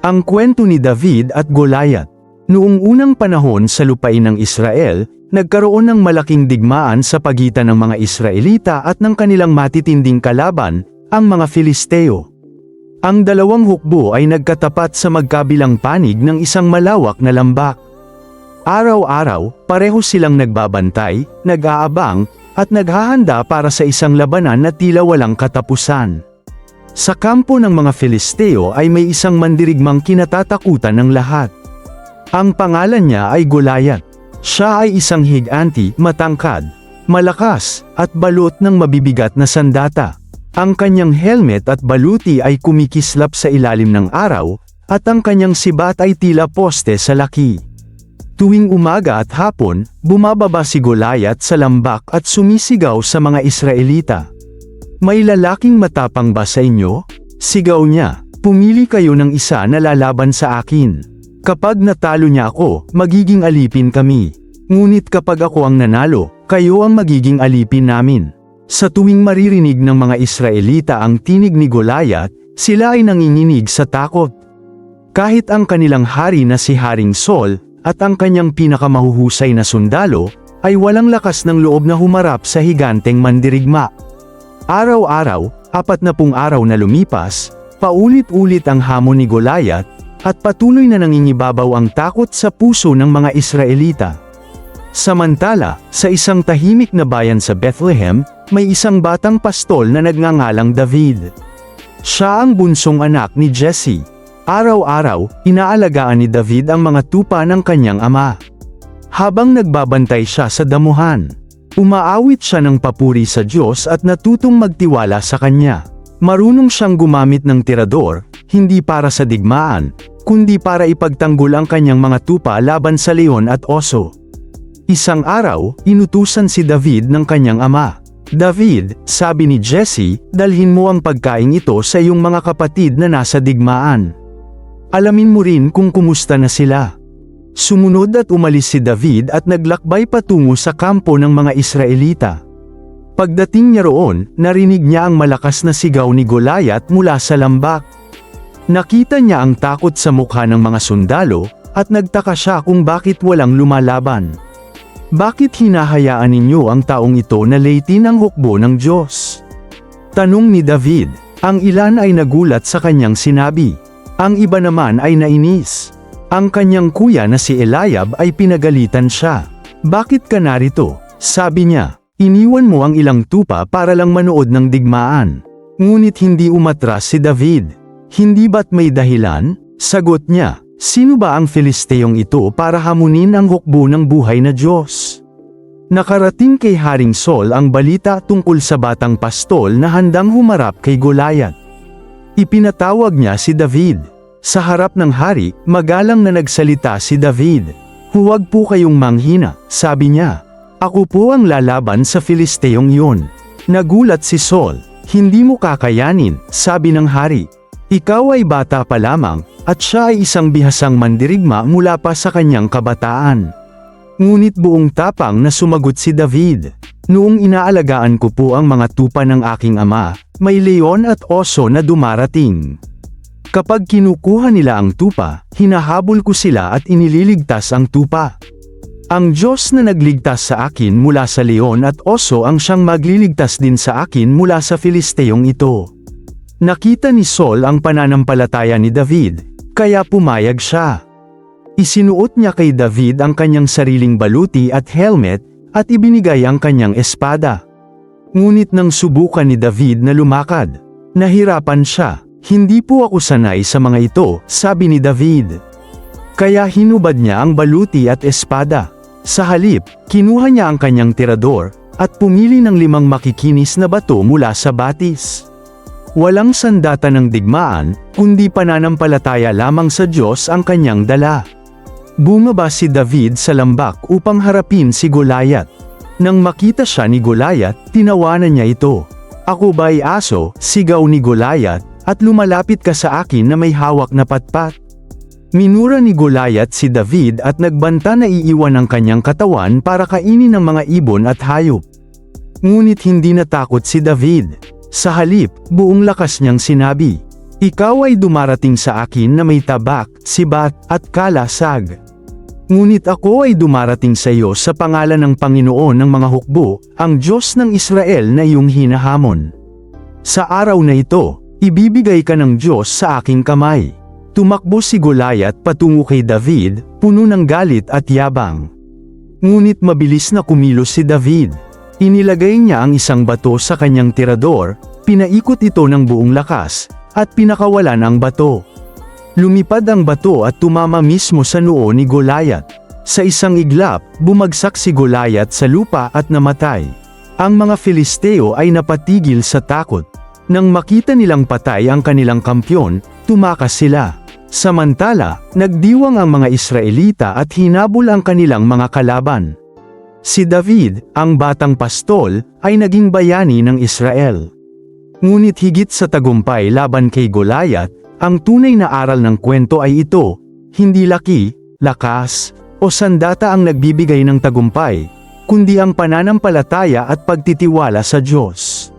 Ang kwento ni David at Goliath. Noong unang panahon sa lupain ng Israel, nagkaroon ng malaking digmaan sa pagitan ng mga Israelita at ng kanilang matitinding kalaban, ang mga Filisteo. Ang dalawang hukbo ay nagkatapat sa magkabilang panig ng isang malawak na lambak. Araw-araw, pareho silang nagbabantay, nag-aabang, at naghahanda para sa isang labanan na tila walang katapusan. Sa kampo ng mga Filisteo ay may isang mandirigmang kinatatakutan ng lahat. Ang pangalan niya ay Goliath. Siya ay isang higanti, matangkad, malakas, at balot ng mabibigat na sandata. Ang kanyang helmet at baluti ay kumikislap sa ilalim ng araw, at ang kanyang sibat ay tila poste sa laki. Tuwing umaga at hapon, bumababa si Goliath sa lambak at sumisigaw sa mga Israelita. "May lalaking matapang ba sa inyo?" Sigaw niya, "Pumili kayo ng isa na lalaban sa akin. Kapag natalo niya ako, magiging alipin kami. Ngunit kapag ako ang nanalo, kayo ang magiging alipin namin." Sa tuwing maririnig ng mga Israelita ang tinig ni Goliath, sila ay nanginginig sa takot. Kahit ang kanilang hari na si Haring Saul, at ang kanyang pinakamahuhusay na sundalo, ay walang lakas ng loob na humarap sa higanteng mandirigma. Araw-araw, 40 araw na lumipas, paulit-ulit ang hamon ni Goliath, at patuloy na nangingibabaw ang takot sa puso ng mga Israelita. Samantala, sa isang tahimik na bayan sa Bethlehem, may isang batang pastol na nagngangalang David. Siya ang bunsong anak ni Jesse. Araw-araw, inaalagaan ni David ang mga tupa ng kanyang ama. Habang nagbabantay siya sa damuhan, umaawit siya ng papuri sa Diyos at natutong magtiwala sa Kanya. Marunong siyang gumamit ng tirador, hindi para sa digmaan, kundi para ipagtanggol ang kanyang mga tupa laban sa leon at oso. Isang araw, inutusan si David ng kanyang ama. "David," sabi ni Jesse, "dalhin mo ang pagkain ito sa iyong mga kapatid na nasa digmaan. Alamin mo rin kung kumusta na sila." Sumunod at umalis si David at naglakbay patungo sa kampo ng mga Israelita. Pagdating niya roon, narinig niya ang malakas na sigaw ni Goliath mula sa lambak. Nakita niya ang takot sa mukha ng mga sundalo, at nagtaka siya kung bakit walang lumalaban. "Bakit hinahayaan ninyo ang taong ito na laytin ang hukbo ng Diyos?" tanong ni David. Ang ilan ay nagulat sa kanyang sinabi. Ang iba naman ay nainis. Ang kanyang kuya na si Eliab ay pinagalitan siya. "Bakit ka narito?" sabi niya. "Iniwan mo ang ilang tupa para lang manood ng digmaan." Ngunit hindi umatras si David. "Hindi ba't may dahilan?" sagot niya. "Sino ba ang Filisteyong ito para hamunin ang hukbo ng buhay na Diyos?" Nakarating kay Haring Saul ang balita tungkol sa batang pastol na handang humarap kay Goliath. Ipinatawag niya si David. Sa harap ng hari, magalang na nagsalita si David. "Huwag po kayong manghina," sabi niya. "Ako po ang lalaban sa Filisteyong iyon." Nagulat si Saul. "Hindi mo kakayanin," sabi ng hari. "Ikaw ay bata pa lamang, at siya ay isang bihasang mandirigma mula pa sa kanyang kabataan." Ngunit buong tapang na sumagot si David. "Noong inaalagaan ko po ang mga tupa ng aking ama, may leon at oso na dumarating. Kapag kinukuha nila ang tupa, hinahabol ko sila at inililigtas ang tupa. Ang Diyos na nagligtas sa akin mula sa leon at oso ang siyang magliligtas din sa akin mula sa Filisteyong ito." Nakita ni Saul ang pananampalataya ni David, kaya pumayag siya. Isinuot niya kay David ang kanyang sariling baluti at helmet, at ibinigay ang kanyang espada. Ngunit nang subukan ni David na lumakad, nahirapan siya. "Hindi po ako sanay sa mga ito," sabi ni David. Kaya hinubad niya ang baluti at espada. Sa halip, kinuha niya ang kanyang tirador, at pumili ng 5 makikinis na bato mula sa batis. Walang sandata ng digmaan, kundi pananampalataya lamang sa Diyos ang kanyang dala. Bumaba si David sa lambak upang harapin si Goliath. Nang makita siya ni Goliath, tinawanan niya ito. "Ako ba'y aso?" sigaw ni Goliath, "at lumalapit ka sa akin na may hawak na patpat?" Minura ni Goliath si David at nagbanta na iiwan ang kanyang katawan para kainin ng mga ibon at hayop. Ngunit hindi natakot si David. Sa halip, buong lakas niyang sinabi, Ikaw ay dumarating sa akin na may tabak, sibat, at kalasag. Ngunit ako ay dumarating sa iyo sa pangalan ng Panginoon ng mga hukbo, ang Diyos ng Israel na iyong hinahamon. Sa araw na ito, ibibigay ka ng Diyos sa aking kamay. Tumakbo si Goliath patungo kay David, puno ng galit at yabang. Ngunit mabilis na kumilos si David. Inilagay niya ang isang bato sa kanyang tirador, pinaikot ito ng buong lakas, at pinakawalan ang bato. Lumipad ang bato at tumama mismo sa noo ni Goliath. Sa isang iglap, bumagsak si Goliath sa lupa at namatay. Ang mga Filisteo ay napatigil sa takot. Nang makita nilang patay ang kanilang kampyon, tumakas sila. Samantala, nagdiwang ang mga Israelita at hinabol ang kanilang mga kalaban. Si David, ang batang pastol, ay naging bayani ng Israel. Ngunit higit sa tagumpay laban kay Goliath, ang tunay na aral ng kwento ay ito, hindi laki, lakas, o sandata ang nagbibigay ng tagumpay, kundi ang pananampalataya at pagtitiwala sa Diyos.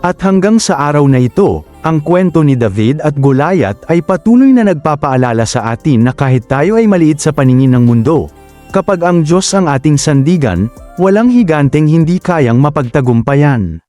At hanggang sa araw na ito, ang kwento ni David at Goliath ay patuloy na nagpapaalala sa atin na kahit tayo ay maliit sa paningin ng mundo, kapag ang Diyos ang ating sandigan, walang higanteng hindi kayang mapagtagumpayan.